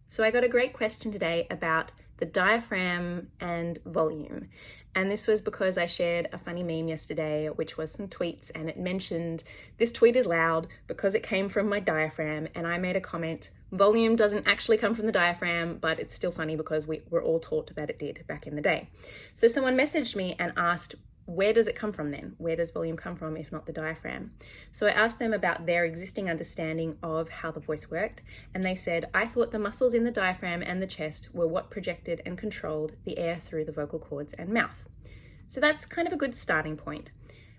So I got a great question today about the diaphragm and volume. And this was because I shared a funny meme yesterday, which was some tweets, and it mentioned this tweet is loud because it came from my diaphragm. And I made a comment, volume doesn't actually come from the diaphragm, but it's still funny because we were all taught that it did back in the day. So someone messaged me and asked, where does it come from then? Where does volume come from if not the diaphragm? So I asked them about their existing understanding of how the voice worked, and they said, I thought the muscles in the diaphragm and the chest were what projected and controlled the air through the vocal cords and mouth. So that's kind of a good starting point.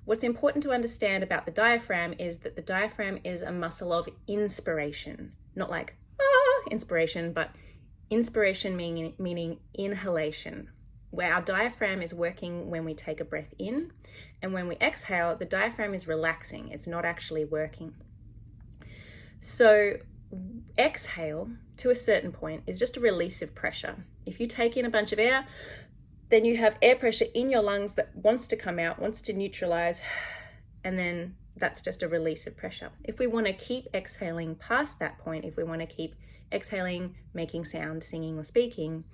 What's important to understand about the diaphragm is that the diaphragm is a muscle of inspiration, not like inspiration, but inspiration meaning inhalation, where our diaphragm is working when we take a breath in, and when we exhale, the diaphragm is relaxing. It's not actually working. So exhale, to a certain point, is just a release of pressure. If you take in a bunch of air, then you have air pressure in your lungs that wants to come out, wants to neutralize, and then that's just a release of pressure. If we want to keep exhaling past that point, if we want to keep exhaling, making sound, singing or speaking,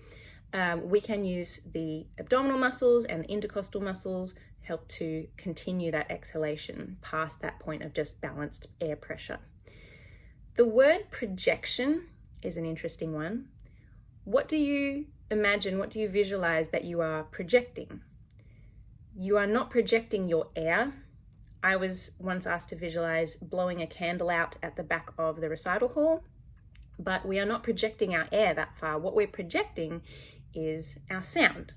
we can use the abdominal muscles and the intercostal muscles help to continue that exhalation past that point of just balanced air pressure. The word projection is an interesting one. What do you imagine, what do you visualize that you are projecting? You are not projecting your air. I was once asked to visualize blowing a candle out at the back of the recital hall, but we are not projecting our air that far. What we're projecting is our sound.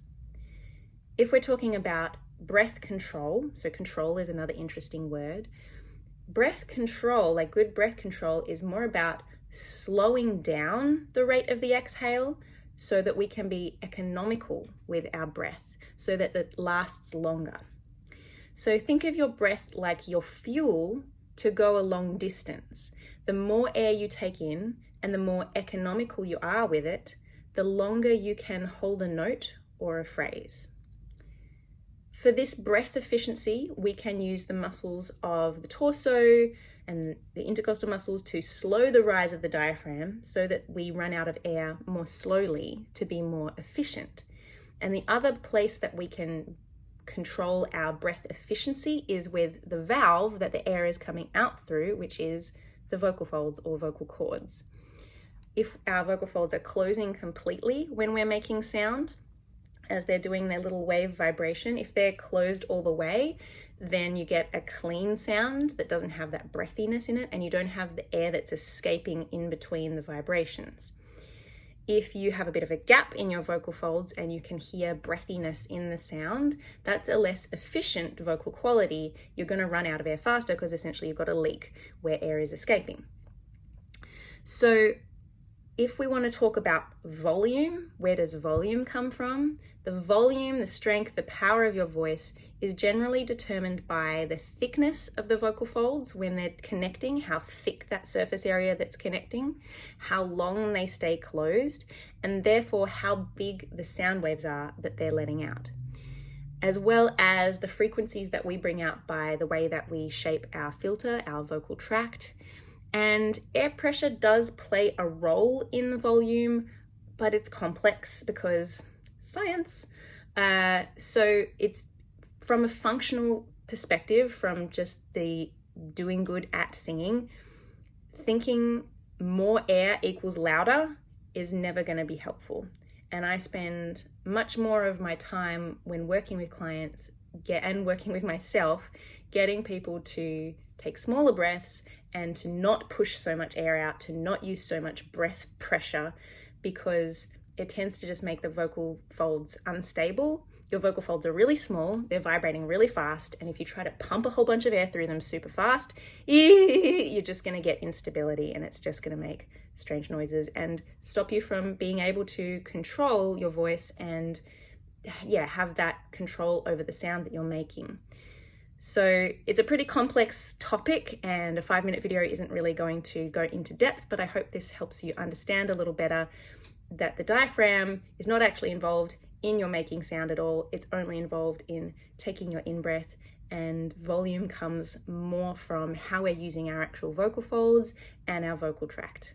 If we're talking about breath control, so control is another interesting word. Breath control, like good breath control, is more about slowing down the rate of the exhale so that we can be economical with our breath, so that it lasts longer. So think of your breath like your fuel to go a long distance. The more air you take in and the more economical you are with it, the longer you can hold a note or a phrase. For this breath efficiency, we can use the muscles of the torso and the intercostal muscles to slow the rise of the diaphragm so that we run out of air more slowly to be more efficient. And the other place that we can control our breath efficiency is with the valve that the air is coming out through, which is the vocal folds or vocal cords. If our vocal folds are closing completely when we're making sound, as they're doing their little wave vibration, if they're closed all the way, then you get a clean sound that doesn't have that breathiness in it, and you don't have the air that's escaping in between the vibrations. If you have a bit of a gap in your vocal folds and you can hear breathiness in the sound, that's a less efficient vocal quality. You're going to run out of air faster because essentially you've got a leak where air is escaping. So if we want to talk about volume, where does volume come from? The volume, the strength, the power of your voice is generally determined by the thickness of the vocal folds when they're connecting, how thick that surface area that's connecting, how long they stay closed, and therefore how big the sound waves are that they're letting out, as well as the frequencies that we bring out by the way that we shape our filter, our vocal tract. And air pressure does play a role in the volume, but it's complex because science. So it's from a functional perspective, from just the doing good at singing, thinking more air equals louder is never going to be helpful. And I spend much more of my time when working with clients and working with myself, getting people to take smaller breaths and to not push so much air out, to not use so much breath pressure, because it tends to just make the vocal folds unstable. Your vocal folds are really small, they're vibrating really fast, and if you try to pump a whole bunch of air through them super fast, you're just going to get instability, and it's just going to make strange noises and stop you from being able to control your voice and have that control over the sound that you're making. So it's a pretty complex topic, and a 5-minute video isn't really going to go into depth, but I hope this helps you understand a little better that the diaphragm is not actually involved in your making sound at all. It's only involved in taking your in-breath, and volume comes more from how we're using our actual vocal folds and our vocal tract.